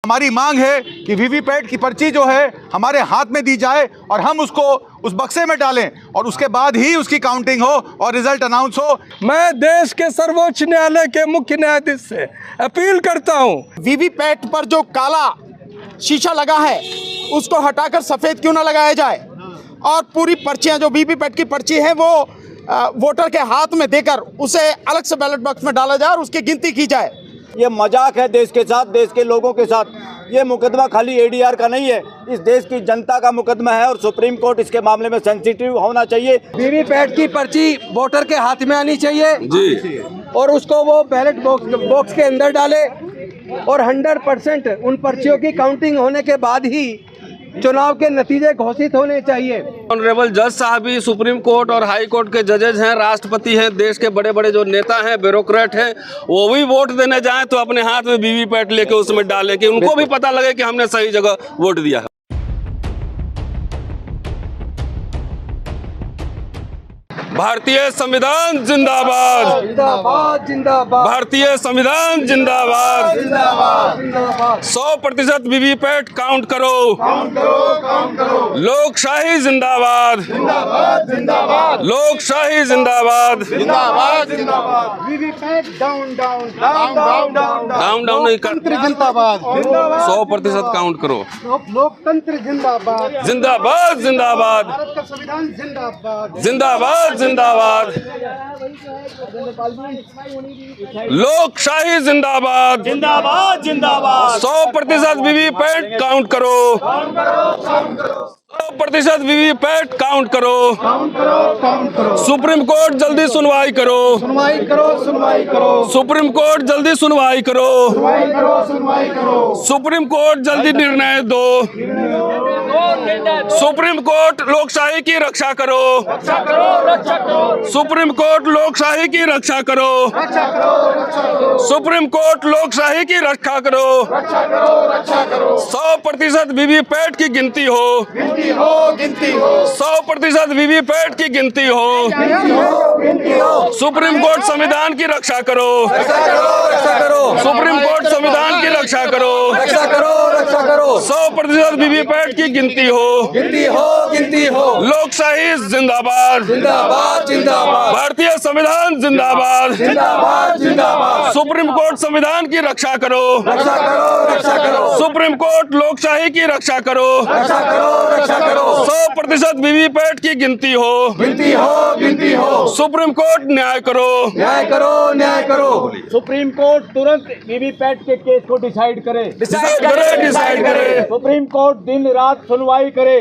हमारी मांग है कि वीवीपैट की पर्ची जो है हमारे हाथ में दी जाए और हम उसको उस बक्से में डालें और उसके बाद ही उसकी काउंटिंग हो और रिजल्ट अनाउंस हो। मैं देश के सर्वोच्च न्यायालय के मुख्य न्यायाधीश से अपील करता हूं, वीवीपैट पर जो काला शीशा लगा है उसको हटाकर सफ़ेद क्यों ना लगाया जाए और पूरी पर्चियां जो वीवीपैट की पर्ची है वो वोटर के हाथ में देकर उसे अलग से बैलेट बॉक्स में डाला जाए और उसकी गिनती की जाए। ये मजाक है देश के साथ, देश के लोगों के साथ। ये मुकदमा खाली एडीआर का नहीं है, इस देश की जनता का मुकदमा है और सुप्रीम कोर्ट इसके मामले में सेंसिटिव होना चाहिए। वीवीपैट की पर्ची वोटर के हाथ में आनी चाहिए जी, और उसको वो बैलेट बॉक्स के अंदर डाले और 100% उन पर्चियों की काउंटिंग होने के बाद ही चुनाव के नतीजे घोषित होने चाहिए। ऑनरेबल जज साहब भी सुप्रीम कोर्ट और हाई कोर्ट के जजेज हैं, राष्ट्रपति हैं, देश के बड़े बड़े जो नेता हैं, ब्यूरोक्रेट हैं, वो भी वोट देने जाएं तो अपने हाथ में वीवीपैट लेके उसमें डालें कि उनको भी पता लगे कि हमने सही जगह वोट दिया है। भारतीय संविधान जिंदाबाद, जिंदाबाद जिंदाबाद, भारतीय संविधान जिंदाबाद, 100% वीवीपैट काउंट करो, लोकशाही जिंदाबाद, लोकशाही जिंदाबाद, VVPAT down down down down down down down नहीं कर, जिंदाबाद, 100% काउंट करो। लोकतंत्र जिंदाबाद, जिंदाबाद जिंदाबाद, भारत का संविधान जिंदाबाद, जिंदाबाद जिंदाबाद, लोकशाही जिंदाबाद, जिंदाबाद जिंदाबाद, 100% वीवीपैट काउंट करो, 100% वीवीपैट काउंट करो, सुप्रीम कोर्ट जल्दी सुनवाई करो, सुनवाई करो, सुप्रीम कोर्ट जल्दी सुनवाई करो, सुप्रीम कोर्ट जल्दी निर्णय दो, सुप्रीम कोर्ट लोकशाही की रक्षा करो, सुप्रीम कोर्ट लोकशाही की रक्षा करो, सुप्रीम कोर्ट लोकशाही की रक्षा करो, 100% वीवीपैट की गिनती हो, 100% वीवीपैट की गिनती हो, सुप्रीम कोर्ट संविधान की रक्षा करो, सुप्रीम कोर्ट संविधान की रक्षा करो, 100% वीवीपैट की गिनती हो, लोकशाही जिंदाबाद, भारतीय संविधान जिंदाबाद, सुप्रीम कोर्ट संविधान की रक्षा करो, सुप्रीम कोर्ट लोकशाही की रक्षा करो, 100% वीवीपैट की गिनती हो, सुप्रीम कोर्ट न्याय करो, सुप्रीम कोर्ट तुरंत वीवीपैट के केस को डिसाइड करे, डिसाइड करे, सुप्रीम कोर्ट दिन रात सुनवाई करे,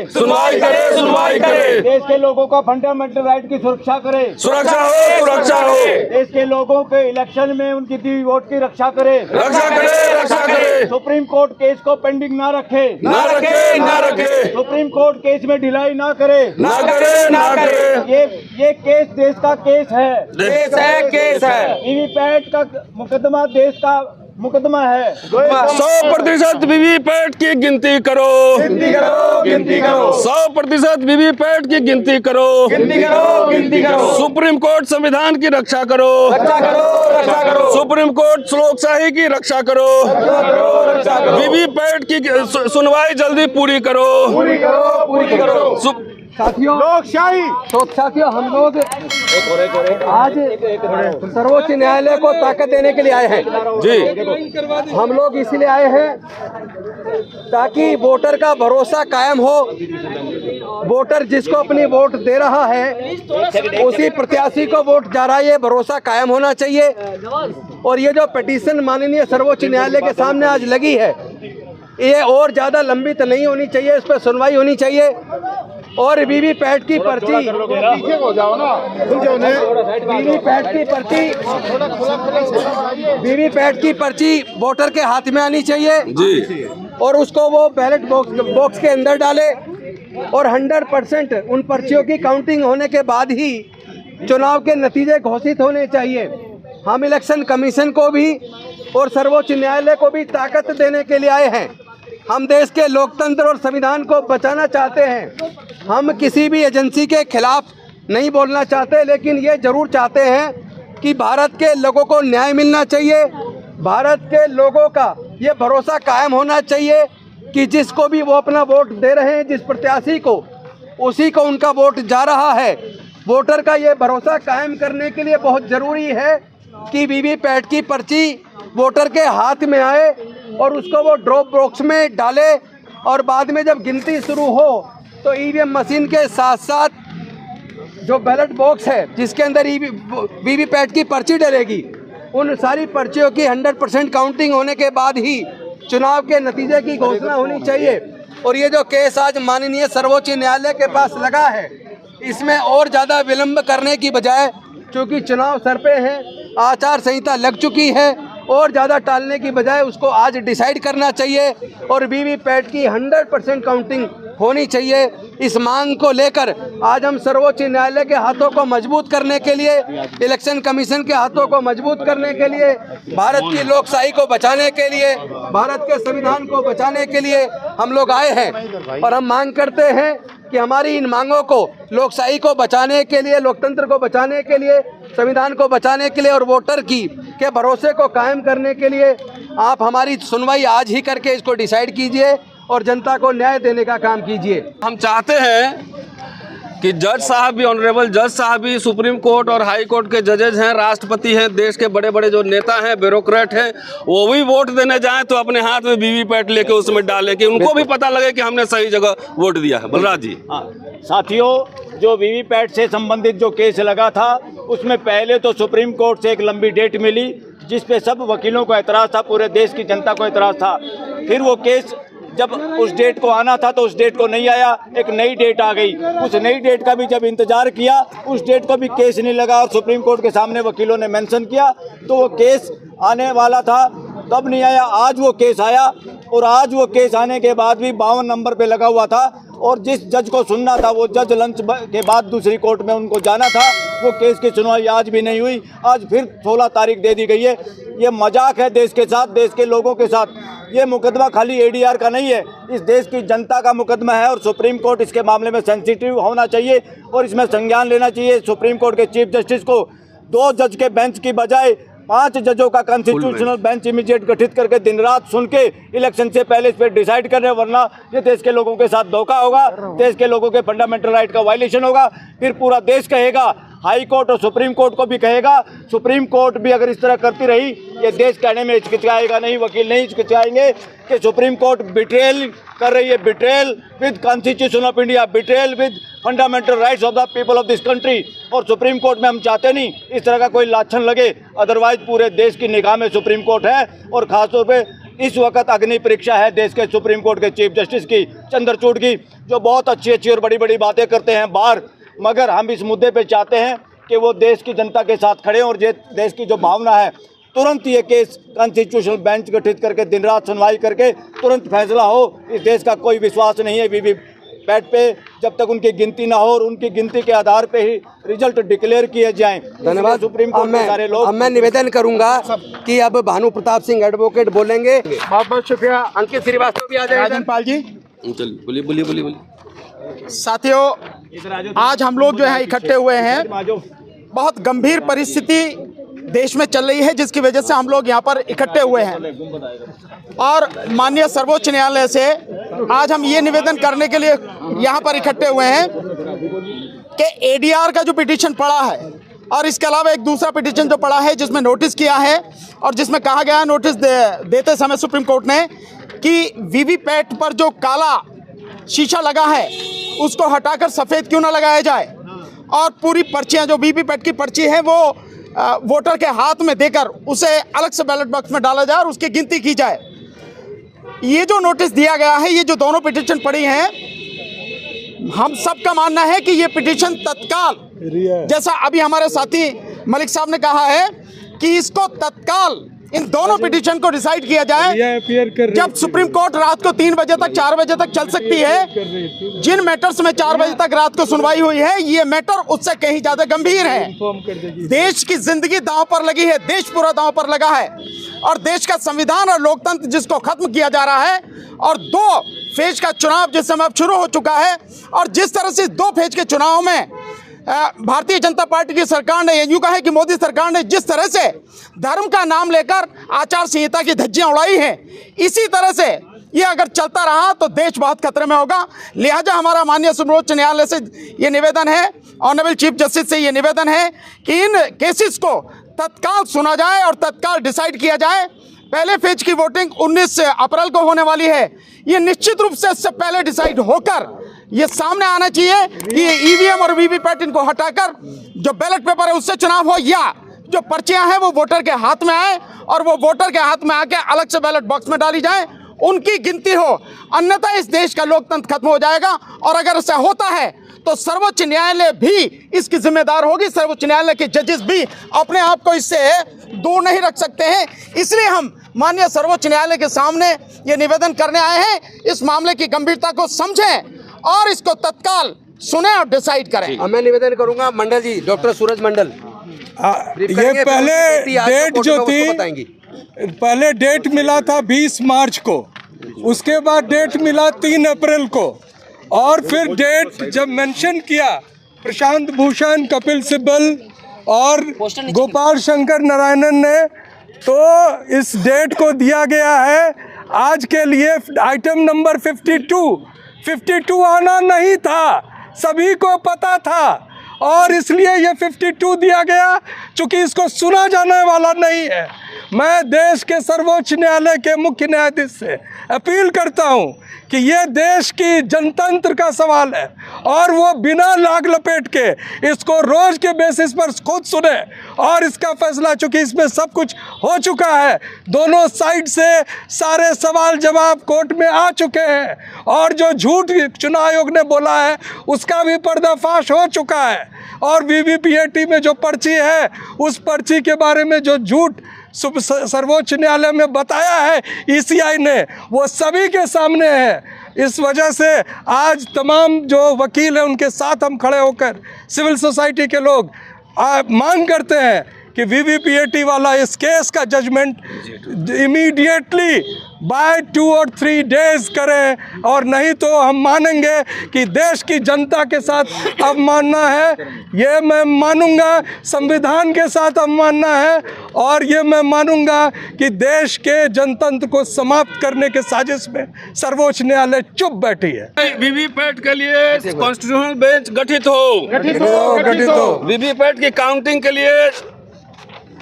देश के लोगों का फंडामेंटल राइट की सुरक्षा करे, सुरक्षा हो, देश के लोगों के इलेक्शन में उनकी दी वोट की रक्षा करे, सुप्रीम कोर्ट केस को पेंडिंग ना रखे, सुप्रीम कोर्ट केस में ढिलाई ना करे, ये केस देश का केस है, वीवीपैट का मुकदमा देश का मुकदमा है। 100% वीवीपैट की गिनती करो, 100% वीवीपैट की गिनती करो, सुप्रीम कोर्ट संविधान की रक्षा करो, सुप्रीम कोर्ट लोकशाही की रक्षा करो, वीवीपैट की सुनवाई जल्दी पूरी करो, साथियों लोकशाही। तो साथियों हम लोग आज सर्वोच्च न्यायालय को ताकत देने के लिए आए हैं जी। हम लोग इसलिए आए हैं ताकि वोटर का भरोसा कायम हो, वोटर जिसको अपनी वोट दे रहा है उसी प्रत्याशी को वोट जा रहा है, ये भरोसा कायम होना चाहिए। और ये जो पिटीशन माननीय सर्वोच्च न्यायालय के सामने आज लगी है ये और ज़्यादा लंबी तो नहीं होनी चाहिए, इस पर सुनवाई होनी चाहिए। और वीवीपैट की पर्ची, वीवीपैट की पर्ची वोटर के हाथ में आनी चाहिए जी, और उसको वो बैलेट बॉक्स के अंदर डाले और 100% उन पर्चियों की काउंटिंग होने के बाद ही चुनाव के नतीजे घोषित होने चाहिए। हम इलेक्शन कमीशन को भी और सर्वोच्च न्यायालय को भी ताकत देने के लिए आए हैं। हम देश के लोकतंत्र और संविधान को बचाना चाहते हैं। हम किसी भी एजेंसी के खिलाफ नहीं बोलना चाहते, लेकिन ये जरूर चाहते हैं कि भारत के लोगों को न्याय मिलना चाहिए, भारत के लोगों का ये भरोसा कायम होना चाहिए कि जिसको भी वो अपना वोट दे रहे हैं, जिस प्रत्याशी को, उसी को उनका वोट जा रहा है। वोटर का ये भरोसा कायम करने के लिए बहुत ज़रूरी है कि वीवीपैट की पर्ची वोटर के हाथ में आए और उसको वो ड्रॉप बॉक्स में डाले, और बाद में जब गिनती शुरू हो तो ईवीएम मशीन के साथ साथ जो बैलेट बॉक्स है जिसके अंदर वीवीपैट की पर्ची डलेगी, उन सारी पर्चियों की 100% काउंटिंग होने के बाद ही चुनाव के नतीजे की घोषणा होनी चाहिए। और ये जो केस आज माननीय सर्वोच्च न्यायालय के पास लगा है, इसमें और ज़्यादा विलंब करने की बजाय, क्योंकि चुनाव सर पे है, आचार संहिता लग चुकी है, और ज़्यादा टालने की बजाय उसको आज डिसाइड करना चाहिए और वीवीपैट की 100% काउंटिंग होनी चाहिए। इस मांग को लेकर आज हम सर्वोच्च न्यायालय के हाथों को मजबूत करने के लिए, इलेक्शन कमीशन के हाथों को मजबूत करने के लिए, भारत की लोकशाही को बचाने के लिए, भारत के संविधान को बचाने के लिए हम लोग आए हैं। और हम मांग करते हैं कि हमारी इन मांगों को, लोकशाही को बचाने के लिए, लोकतंत्र को बचाने के लिए, संविधान को बचाने के लिए और वोटर के भरोसे को कायम करने के लिए आप हमारी सुनवाई आज ही करके इसको डिसाइड कीजिए और जनता को न्याय देने का काम कीजिए। हम चाहते हैं कि जज साहब भी, ऑनरेबल जज साहब भी सुप्रीम कोर्ट और हाई कोर्ट के जजेज हैं, राष्ट्रपति हैं, देश के बड़े बड़े जो नेता हैं, ब्यूरोक्रेट हैं, वो भी वोट देने जाएं तो अपने हाथ में वीवीपैट लेके उसमें डालें कि उनको भी पता लगे कि हमने सही जगह वोट दिया है। बलराज जी। साथियों, जो वीवीपैट से संबंधित जो केस लगा था, उसमें पहले तो सुप्रीम कोर्ट से एक लंबी डेट मिली जिस पे सब वकीलों को एतराज़ था, पूरे देश की जनता को एतराज़ था। फिर वो केस जब उस डेट को आना था तो उस डेट को नहीं आया, एक नई डेट आ गई। उस नई डेट का भी जब इंतजार किया, उस डेट को भी केस नहीं लगा और सुप्रीम कोर्ट के सामने वकीलों ने मेंशन किया तो वो केस आने वाला था, तब नहीं आया। आज वो केस आया और आज वो केस आने के बाद भी 52 नंबर पे लगा हुआ था और जिस जज को सुनना था वो जज लंच के बाद दूसरी कोर्ट में उनको जाना था, वो केस की सुनवाई आज भी नहीं हुई। आज फिर 16 तारीख दे दी गई है। ये मजाक है देश के साथ, देश के लोगों के साथ। ये मुकदमा खाली एडीआर का नहीं है, इस देश की जनता का मुकदमा है और सुप्रीम कोर्ट इसके मामले में सेंसिटिव होना चाहिए और इसमें संज्ञान लेना चाहिए। सुप्रीम कोर्ट के चीफ जस्टिस को 2 जज के बेंच की बजाय 5 जजों का कॉन्स्टिट्यूशनल बेंच इमीडिएट गठित करके दिन रात सुन के इलेक्शन से पहले इस पर डिसाइड कर रहे, वरना ये देश के लोगों के साथ धोखा होगा, देश के लोगों के फंडामेंटल राइट का वायलेशन होगा। फिर पूरा देश कहेगा, हाई कोर्ट और सुप्रीम कोर्ट को भी कहेगा, सुप्रीम कोर्ट भी अगर इस तरह करती रही, ये देश कहने में हिचकिचाएगा नहीं, वकील नहीं हिचकिचाएंगे कि सुप्रीम कोर्ट बिट्रेयल कर रही है, betrayal with constitution of India, betrayal with fundamental rights of the people of this country. और सुप्रीम कोर्ट में हम चाहते नहीं इस तरह का कोई लाछन लगे, अदरवाइज पूरे देश की निगाह में सुप्रीम कोर्ट है और खासतौर पे इस वक्त अग्नि परीक्षा है देश के सुप्रीम कोर्ट के चीफ जस्टिस की, चंद्रचूड़ की, जो बहुत अच्छी अच्छी और बड़ी बड़ी बातें करते हैं बाहर, मगर हम इस मुद्दे पे चाहते हैं कि वो देश की जनता के साथ खड़े और ये देश की जो भावना है, तुरंत ये केस कॉन्स्टिट्यूशनल बेंच गठित करके दिन रात सुनवाई करके तुरंत फैसला हो। इस देश का कोई विश्वास नहीं है वीवीपैट पे जब तक उनकी गिनती ना हो और उनकी गिनती के आधार पे ही रिजल्ट डिक्लेयर किए जाएं। धन्यवाद सुप्रीम कोर्ट के सारे लोग। अब मैं निवेदन करूंगा कि अब भानु प्रताप सिंह एडवोकेट बोलेंगे। बहुत बहुत शुक्रिया। अंकित श्रीवास्तव भी आ जाएंगे। राजनपाल जी। चलिए बोलिए बोलिए बोलिए बोलिए। साथियों, आज हम लोग जो है इकट्ठे हुए हैं, बहुत गंभीर परिस्थिति देश में चल रही है जिसकी वजह से हम लोग यहाँ पर इकट्ठे हुए हैं और माननीय सर्वोच्च न्यायालय से आज हम ये निवेदन करने के लिए यहाँ पर इकट्ठे हुए हैं कि एडीआर का जो पिटीशन पड़ा है और इसके अलावा एक दूसरा पिटीशन जो पड़ा है जिसमें नोटिस किया है और जिसमें कहा गया है नोटिस देते समय सुप्रीम कोर्ट ने कि वीवीपैट पर जो काला शीशा लगा है उसको हटाकर सफ़ेद क्यों ना लगाया जाए और पूरी पर्चियाँ जो वीवीपैट की पर्ची है वो वोटर के हाथ में देकर उसे अलग से बैलेट बॉक्स में डाला जाए और उसकी गिनती की जाए। ये जो नोटिस दिया गया है, ये जो दोनों पिटीशन पड़ी हैं, हम सबका मानना है कि ये पिटीशन तत्काल, जैसा अभी हमारे साथी मलिक साहब ने कहा है कि इसको तत्काल इन दोनों पिटीशन को डिसाइड किया जाए। जब सुप्रीम कोर्ट रात को 3 बजे तक 4 बजे तक चल सकती है, जिन मैटर्स में 4 बजे तक रात को सुनवाई हुई है, ये मैटर उससे कहीं ज्यादा गंभीर है। देश की जिंदगी दांव पर लगी है, देश पूरा दांव पर लगा है और देश का संविधान और लोकतंत्र जिसको खत्म किया जा रहा है और 2 फेज का चुनाव जिस समय अब शुरू हो चुका है और जिस तरह से 2 फेज के चुनाव में भारतीय जनता पार्टी की सरकार ने, यूं कहे कि मोदी सरकार ने जिस तरह से धर्म का नाम लेकर आचार संहिता की धज्जियां उड़ाई हैं, इसी तरह से ये अगर चलता रहा तो देश बहुत खतरे में होगा। लिहाजा हमारा माननीय सर्वोच्च न्यायालय से ये निवेदन है, ऑनरेबल चीफ जस्टिस से ये निवेदन है कि इन केसेस को तत्काल सुना जाए और तत्काल डिसाइड किया जाए। पहले फेज की वोटिंग 19 अप्रैल को होने वाली है। ये निश्चित रूप से इससे पहले डिसाइड होकर ये सामने आना चाहिए कि ईवीएम और वीवीपैट इनको हटाकर जो बैलेट पेपर है उससे चुनाव हो, या जो पर्चियां हैं वो वोटर के हाथ में आए और वो वोटर के हाथ में आके अलग से बैलेट बॉक्स में डाली जाए, उनकी गिनती हो। अन्यथा इस देश का लोकतंत्र खत्म हो जाएगा। और अगर ऐसा होता है तो सर्वोच्च न्यायालय भी इसकी जिम्मेदार होगी। सर्वोच्च न्यायालय के जजेस भी अपने आप को इससे दूर नहीं रख सकते हैं। इसलिए हम माननीय सर्वोच्च न्यायालय के सामने ये निवेदन करने आए हैं, इस मामले की गंभीरता को समझें और इसको तत्काल सुने और डिसाइड करें। मैं निवेदन करूंगा मंडल जी, डॉक्टर सूरज मंडल, ये पहले डेट जो थी, पहले डेट मिला था 20 मार्च को, उसके बाद डेट मिला 3 अप्रैल को, और फिर डेट जब मेंशन किया प्रशांत भूषण, कपिल सिब्बल और गोपाल शंकर नारायणन ने, तो इस डेट को दिया गया है आज के लिए आइटम नंबर 52 आना नहीं था, सभी को पता था, और इसलिए ये 52 दिया गया चूँकि इसको सुना जाने वाला नहीं है। मैं देश के सर्वोच्च न्यायालय के मुख्य न्यायाधीश से अपील करता हूं कि ये देश की जनतंत्र का सवाल है और वो बिना लाग लपेट के इसको रोज के बेसिस पर खुद सुने और इसका फैसला, चूँकि इसमें सब कुछ हो चुका है, दोनों साइड से सारे सवाल जवाब कोर्ट में आ चुके हैं, और जो झूठ चुनाव आयोग ने बोला है उसका भी पर्दाफाश हो चुका है, और वीवीपीएटी में जो पर्ची है उस पर्ची के बारे में जो झूठ सर्वोच्च न्यायालय में बताया है ईसीआई ने, वो सभी के सामने है। इस वजह से आज तमाम जो वकील हैं उनके साथ हम खड़े होकर सिविल सोसाइटी के लोग मांग करते हैं कि वीवीपीएटी वाला इस केस का जजमेंट इमीडिएटली बाय 2 और 3 डेज करें, और नहीं तो हम मानेंगे कि देश की जनता के साथ अवमानना है, ये मैं मानूंगा, संविधान के साथ अवमानना है, और ये मैं मानूंगा कि देश के जनतंत्र को समाप्त करने के साजिश में सर्वोच्च न्यायालय चुप बैठी है। वीवीपैट के लिए कॉन्स्टिट्यूशनल बेंच गठित हो, वीवीपैट की काउंटिंग के लिए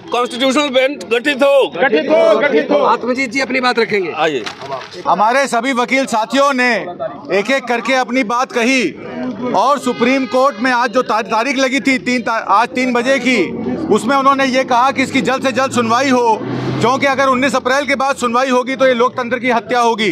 कॉन्स्टिट्यूशनल बेंच गठित हो। आत्मजीत जी अपनी बात रखेंगे। आइए, हमारे सभी वकील साथियों ने एक एक करके अपनी बात कही, और सुप्रीम कोर्ट में आज जो तारीख लगी थी आज 3 बजे की, उसमें उन्होंने ये कहा कि इसकी जल्द से जल्द सुनवाई हो, क्योंकि अगर 19 अप्रैल के बाद सुनवाई होगी तो ये लोकतंत्र की हत्या होगी।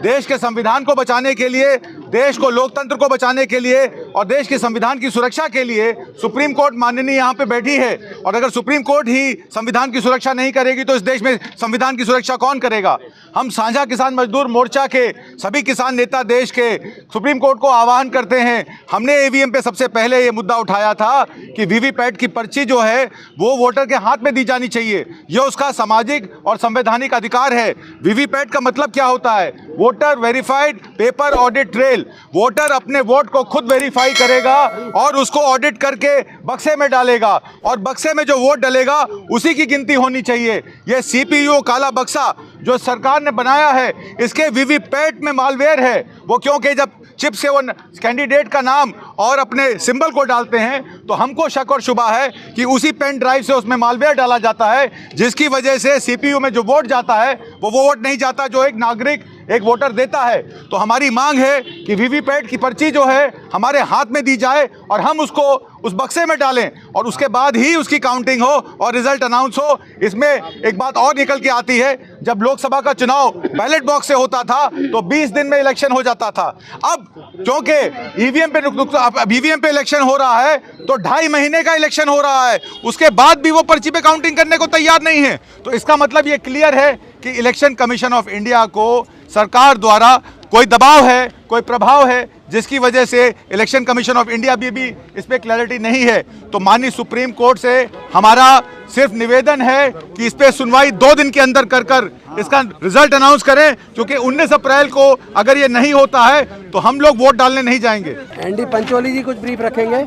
देश के संविधान को बचाने के लिए, देश को, लोकतंत्र को बचाने के लिए और देश के संविधान की सुरक्षा के लिए सुप्रीम कोर्ट माननीय यहाँ पे बैठी है, और अगर सुप्रीम कोर्ट ही संविधान की सुरक्षा नहीं करेगी तो इस देश में संविधान की सुरक्षा कौन करेगा। हम साझा किसान मजदूर मोर्चा के सभी किसान नेता देश के सुप्रीम कोर्ट को आह्वान करते हैं। हमने ईवीएम पे सबसे पहले ये मुद्दा उठाया था कि वीवीपैट की पर्ची जो है वो वोटर के हाथ में दी जानी चाहिए, ये उसका सामाजिक और संवैधानिक अधिकार है। वीवीपैट का मतलब क्या होता है? Voter verified paper audit trail. Voter अपने वोट को खुद वेरीफाई करेगा और उसको ऑडिट करके बक्से में डालेगा, और बक्से में जो वोट डलेगा उसी की गिनती होनी चाहिए। यह सीपीयू काला बक्सा जो सरकार ने बनाया है, इसके वीवीपैट में मालवेयर है। वो क्योंकि जब चिप से वो कैंडिडेट का नाम और अपने सिंबल को डालते हैं तो हमको शक और शुबा है कि उसी पेन ड्राइव से उसमें मालवेयर डाला जाता है, जिसकी वजह से सीपीयू में जो वोट जाता है वो वोट नहीं जाता जो एक नागरिक, एक वोटर देता है। तो हमारी मांग है कि वीवीपैट की पर्ची जो है हमारे हाथ में दी जाए और हम उसको उस बक्से में डालें, और उसके बाद ही उसकी काउंटिंग हो और रिजल्ट अनाउंस हो। इसमें एक बात और निकल के आती है, जब लोकसभा का चुनाव बैलेट बॉक्स से होता था तो 20 दिन में इलेक्शन हो जाता था। अब क्योंकि ईवीएम पे इलेक्शन हो रहा है तो 2.5 महीने का इलेक्शन हो रहा है, उसके बाद भी वो पर्ची पे काउंटिंग करने को तैयार नहीं है। तो इसका मतलब ये क्लियर है कि इलेक्शन कमीशन ऑफ इंडिया को सरकार द्वारा कोई दबाव है, कोई प्रभाव है, जिसकी वजह से इलेक्शन कमीशन ऑफ इंडिया भी इस पे क्लैरिटी नहीं है। तो माननीय सुप्रीम कोर्ट से हमारा सिर्फ निवेदन है कि इस पे सुनवाई 2 दिन के अंदर कर इसका रिजल्ट अनाउंस करें, क्योंकि 19 अप्रैल को अगर ये नहीं होता है तो हम लोग वोट डालने नहीं जाएंगे। एनडी पंचोली जी कुछ ब्रीफ रखेंगे।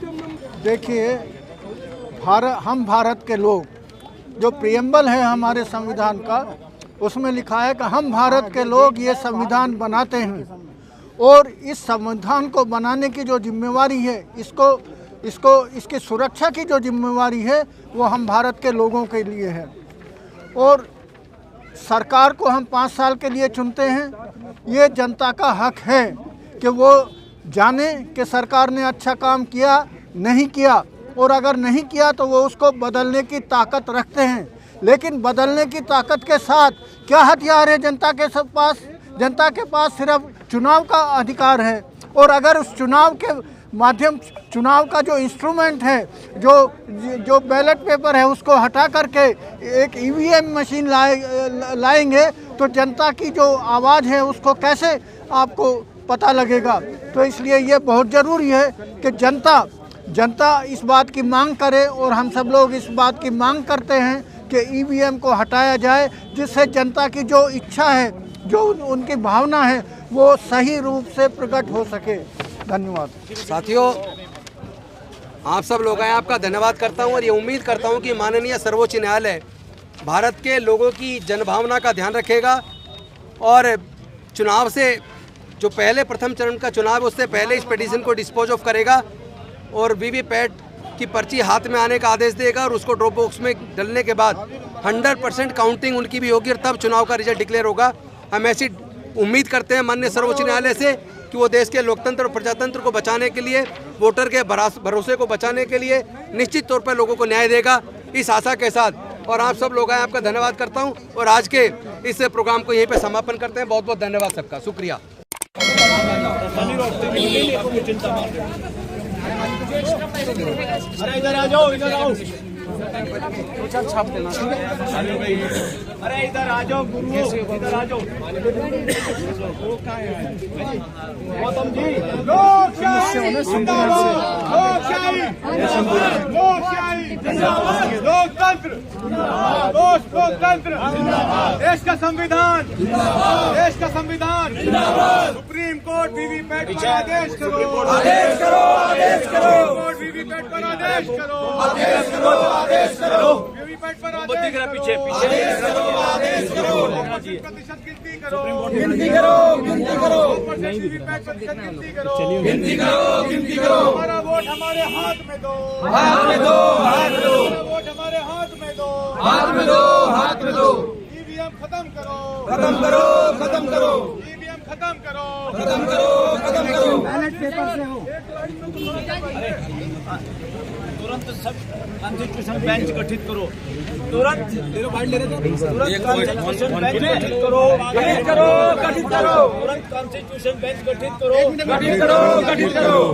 देखिए, हम भारत के लोग, जो प्रियम्बल है हमारे संविधान का, उसमें लिखा है कि हम भारत के लोग ये संविधान बनाते हैं और इस संविधान को बनाने की जो जिम्मेवारी है, इसकी सुरक्षा की जो जिम्मेवारी है वो हम भारत के लोगों के लिए है। और सरकार को हम 5 साल के लिए चुनते हैं। ये जनता का हक है कि वो जाने कि सरकार ने अच्छा काम किया नहीं किया, और अगर नहीं किया तो वो उसको बदलने की ताकत रखते हैं। लेकिन बदलने की ताकत के साथ क्या हथियार है जनता के पास? जनता के पास सिर्फ चुनाव का अधिकार है। और अगर उस चुनाव के माध्यम, चुनाव का जो इंस्ट्रूमेंट है, जो बैलेट पेपर है, उसको हटा करके एक ईवीएम मशीन लाएंगे तो जनता की जो आवाज़ है उसको कैसे आपको पता लगेगा? तो इसलिए ये बहुत ज़रूरी है कि जनता इस बात की मांग करे, और हम सब लोग इस बात की मांग करते हैं कि ईवीएम को हटाया जाए, जिससे जनता की जो इच्छा है, जो उनकी भावना है, वो सही रूप से प्रकट हो सके। धन्यवाद साथियों, आप सब लोग हैं, आपका धन्यवाद करता हूं और ये उम्मीद करता हूं कि माननीय सर्वोच्च न्यायालय भारत के लोगों की जनभावना का ध्यान रखेगा और चुनाव से जो पहले प्रथम चरण का चुनाव है उससे पहले इस पिटीशन को डिस्पोज ऑफ करेगा और वीवीपैट की पर्ची हाथ में आने का आदेश देगा और उसको ड्रॉप बॉक्स में डलने के बाद 100% काउंटिंग उनकी भी होगी और तब चुनाव का रिजल्ट डिक्लेयर होगा। हम ऐसी उम्मीद करते हैं माननीय सर्वोच्च न्यायालय से कि वो देश के लोकतंत्र और प्रजातंत्र को बचाने के लिए, वोटर के भरोसे को बचाने के लिए निश्चित तौर पर लोगों को न्याय देगा, इस आशा के साथ। और आप सब लोग आए, आपका धन्यवाद करता हूँ और आज के इस प्रोग्राम को यहीं पे समापन करते हैं। बहुत बहुत धन्यवाद सबका, शुक्रिया। अरे इधर आ जाओ, इधर आओ। छाप देना। अरे इधर आ जाओ गुरु, इधर आ जाओ। गौतम जी, लोकशाही जिंदाबाद, लोकशाही जिंदाबाद, लोकशाही जिंदाबाद, लोकतंत्र जिंदाबाद, लोकतंत्र जिंदाबाद, देश का संविधान जिंदाबाद, देश का संविधान जिंदाबाद, सुप्रीम कोर्ट वीवीपैट पर आदेश करो, आदेश करो, आदेश करो, कोर्ट वीवीपैट पर आदेश करो, आदेश करो, आदेश करो, वीवीपैट पर आदेश करो, पीछे आदेश करो, आदेश करो, प्रतिशत गिनती करो, गिनती करो, गिनती करो, वीवीपैट प्रतिशत गिनती करो, गिनती करो, गिनती करो। हमारा वोट हमारे हाथ में दो, हाथ में दो, हाथ में दो, वोट हमारे हाथ में दो, हाथ में दो, हाथ में दो। ईवीएम खत्म करो, खत्म करो, खत्म करो, ईवीएम खत्म करो, खत्म करो, खत्म करो। बैलेट पेपर से हो तुरंत सब कॉन्स्टिट्यूशन बेंच गठित करो, तुरंत कॉन्स्टिट्यूशन बेंच गठित करो, गठित करो, गठित करो, तुरंत कॉन्स्टिट्यूशन बेंच गठित करो, गठित करो, गठित करो।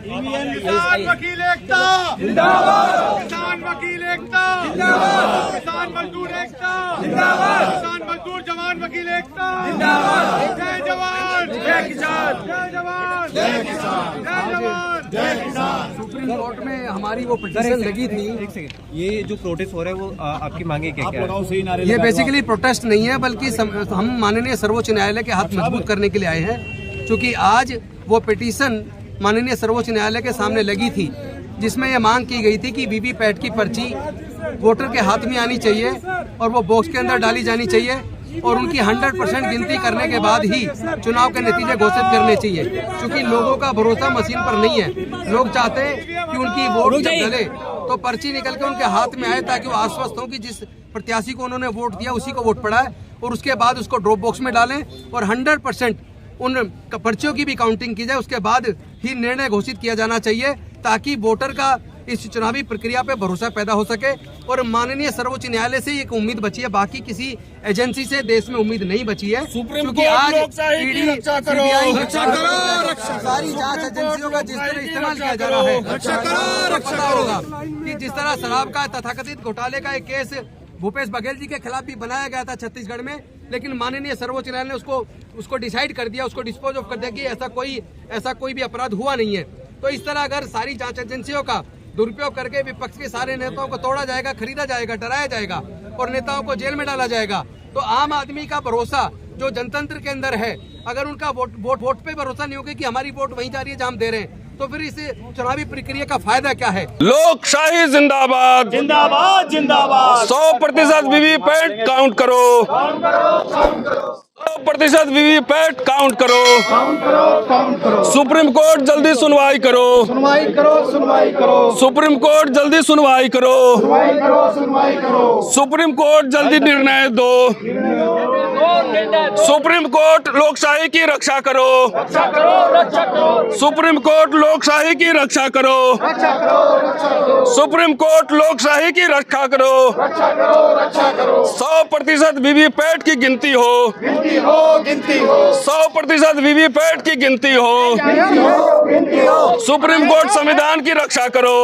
किसान वकील एकता जिंदाबाद, किसान वकील एकता जिंदाबाद, किसान मजदूर एकता जिंदाबाद, किसान मजदूर जवान वकील एकता जिंदाबाद। जय जवान, जय किसान, जय जवान, जय किसान, जय जवान, जय किसान। सुप्रीम कोर्ट में हमारी वो पिटीशन लगी थी। ये जो प्रोटेस्ट हो रहा है वो आपकी मांगे क्या है? ये बेसिकली प्रोटेस्ट नहीं है, बल्कि हम माननीय सर्वोच्च न्यायालय के हाथ मजबूत करने के लिए आए हैं, क्योंकि आज वो पिटीशन माननीय सर्वोच्च न्यायालय के सामने लगी थी जिसमें यह मांग की गई थी कि वीवीपैट की पर्ची वोटर के हाथ में आनी चाहिए और वो बॉक्स के अंदर डाली जानी चाहिए और उनकी 100% गिनती करने के बाद ही चुनाव के नतीजे घोषित करने चाहिए, क्योंकि लोगों का भरोसा मशीन पर नहीं है। लोग चाहते हैं कि उनकी वोट जब डले तो पर्ची निकल के उनके हाथ में आए, ताकि वो आश्वस्त हों कि जिस प्रत्याशी को उन्होंने वोट दिया उसी को वोट पड़ा है, और उसके बाद उसको ड्रॉप बॉक्स में डालें और 100% उन पर्चियों की भी काउंटिंग की जाए। उसके बाद ही निर्णय घोषित किया जाना चाहिए, ताकि वोटर का इस चुनावी प्रक्रिया पे भरोसा पैदा हो सके। और माननीय सर्वोच्च न्यायालय से एक उम्मीद बची है, बाकी किसी एजेंसी से देश में उम्मीद नहीं बची है, क्योंकि आज ईडी, सीबीआई, सारी जांच एजेंसियों का जिस तरह इस्तेमाल किया जा रहा है, पता होगा कि जिस तरह शराब का तथाकथित घोटाले का एक केस भूपेश बघेल जी के खिलाफ भी बनाया गया था छत्तीसगढ़ में, लेकिन माननीय सर्वोच्च न्यायालय ने उसको डिसाइड कर दिया, उसको डिस्पोज ऑफ कर दिया कि ऐसा कोई भी अपराध हुआ नहीं है। तो इस तरह अगर सारी जांच एजेंसियों का दुरुपयोग करके विपक्ष के सारे नेताओं को तोड़ा जाएगा, खरीदा जाएगा, डराया जाएगा और नेताओं को जेल में डाला जाएगा, तो आम आदमी का भरोसा जो जनतंत्र के अंदर है, अगर उनका वोट पे भरोसा नहीं होगा कि हमारी वोट वहीं जा रही है जहां हम दे रहे हैं, तो फिर इस चुनावी प्रक्रिया का फायदा क्या है? लोकशाही जिंदाबाद, जिंदाबाद जिंदाबाद। 100% वीवीपैट काउंट करो, 100% वीवीपैट काउंट करो। सुप्रीम कोर्ट जल्दी सुनवाई करो, सुप्रीम कोर्ट जल्दी सुनवाई करो, सुप्रीम कोर्ट जल्दी निर्णय दो, सुप्रीम कोर्ट लोकशाही की रक्षा करो, सुप्रीम कोर्ट लोकशाही की रक्षा करो, सुप्रीम कोर्ट लोकशाही की रक्षा करो। 100% वीवीपैट की गिनती हो, 100% वीवीपैट की गिनती हो। सुप्रीम कोर्ट संविधान की रक्षा करो।